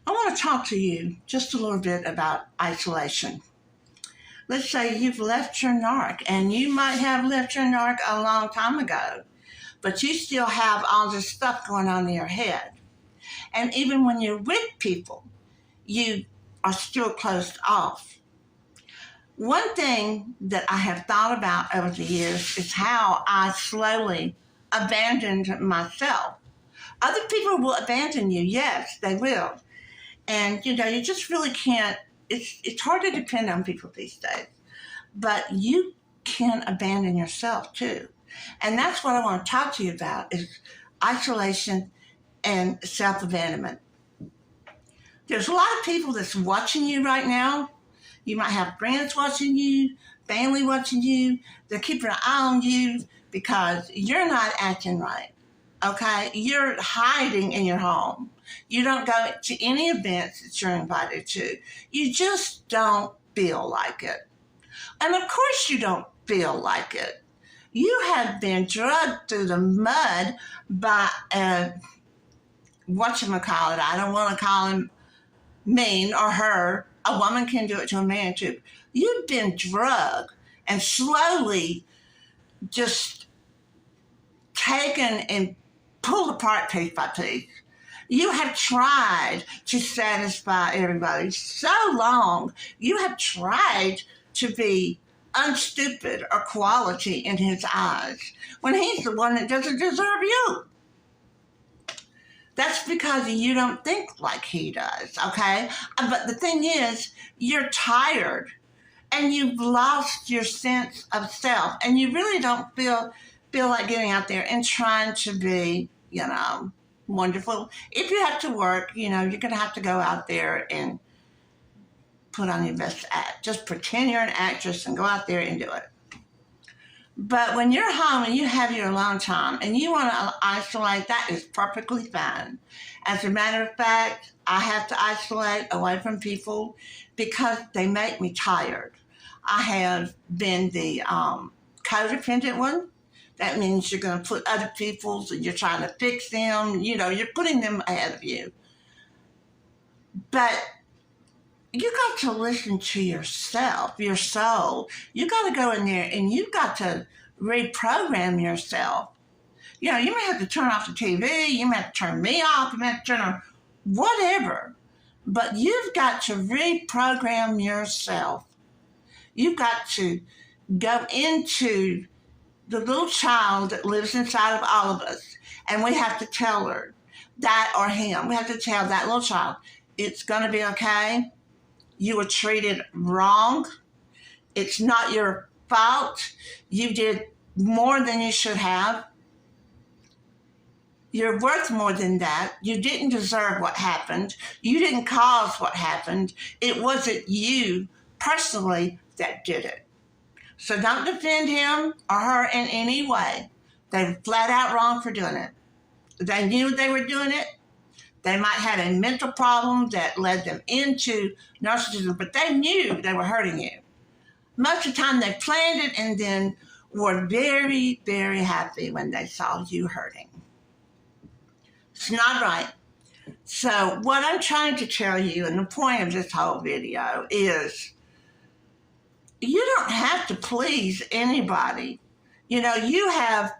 I want to talk to you just a little bit about isolation. Let's say you've left your narc, and you might have left your narc a long time ago, but you still have all this stuff going on in your head. And even when you're with people, you are still closed off. One thing that I have thought about over the years is how I slowly abandoned myself. Other people will abandon you, yes, they will. And you just really can't. It's hard to depend on people these days, but you can abandon yourself too. And that's what I want to talk to you about is isolation and self-abandonment. There's a lot of people that's watching you right now. You might have friends watching you, family watching you. They're keeping an eye on you because you're not acting right. Okay? You're hiding in your home. You don't go to any events that you're invited to. You just don't feel like it. And of course you don't feel like it. You have been dragged through the mud by whatchamacallit. I don't want to call him mean or her. A woman can do it to a man too. You've been drugged and slowly just taken and pulled apart piece by piece. You have tried to satisfy everybody so long. You have tried to be unstupid or quality in his eyes when he's the one that doesn't deserve you. That's because you don't think like he does, okay? But the thing is, you're tired and you've lost your sense of self and you really don't feel like getting out there and trying to be, wonderful. If you have to work, you're going to have to go out there and put on your best act. Just pretend you're an actress and go out there and do it. But when you're home and you have your alone time and you want to isolate, that is perfectly fine. As a matter of fact, I have to isolate away from people because they make me tired. I have been the codependent one. That means you're going to put other people's and you're trying to fix them. You're putting them ahead of you. But you got to listen to yourself, your soul. You got to go in there and you got to reprogram yourself. You may have to turn off the TV. You may have to turn me off. You may have to turn on whatever. But you've got to reprogram yourself. You've got to go into the little child that lives inside of all of us. And we have to tell her that or him. We have to tell that little child, it's going to be okay. You were treated wrong. It's not your fault. You did more than you should have. You're worth more than that. You didn't deserve what happened. You didn't cause what happened. It wasn't you personally that did it. So don't defend him or her in any way. They were flat out wrong for doing it. They knew they were doing it. They might have had a mental problem that led them into narcissism, but they knew they were hurting you. Most of the time they planned it and then were very, very happy when they saw you hurting. It's not right. So what I'm trying to tell you, and the point of this whole video is, you don't have to please anybody. You have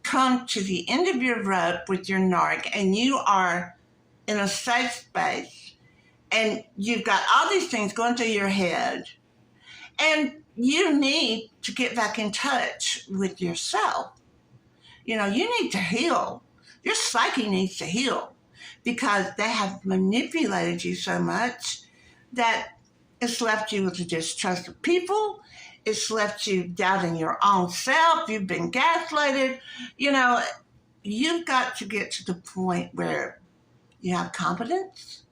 come to the end of your rope with your narc and you are in a safe space and you've got all these things going through your head and you need to get back in touch with yourself. You need to heal. Your psyche needs to heal because they have manipulated you so much that it's left you with a distrust of people. It's left you doubting your own self. You've been gaslighted. You've got to get to the point where you have confidence.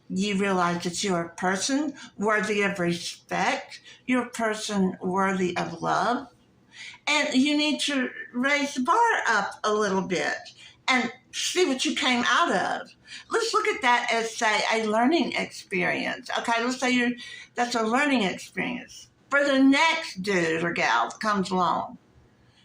You realize that you're a person worthy of respect. You're a person worthy of love. And you need to raise the bar up a little bit and see what you came out of. Let's look at that as, say, a learning experience. Okay, let's say that's a learning experience for the next dude or gal that comes along.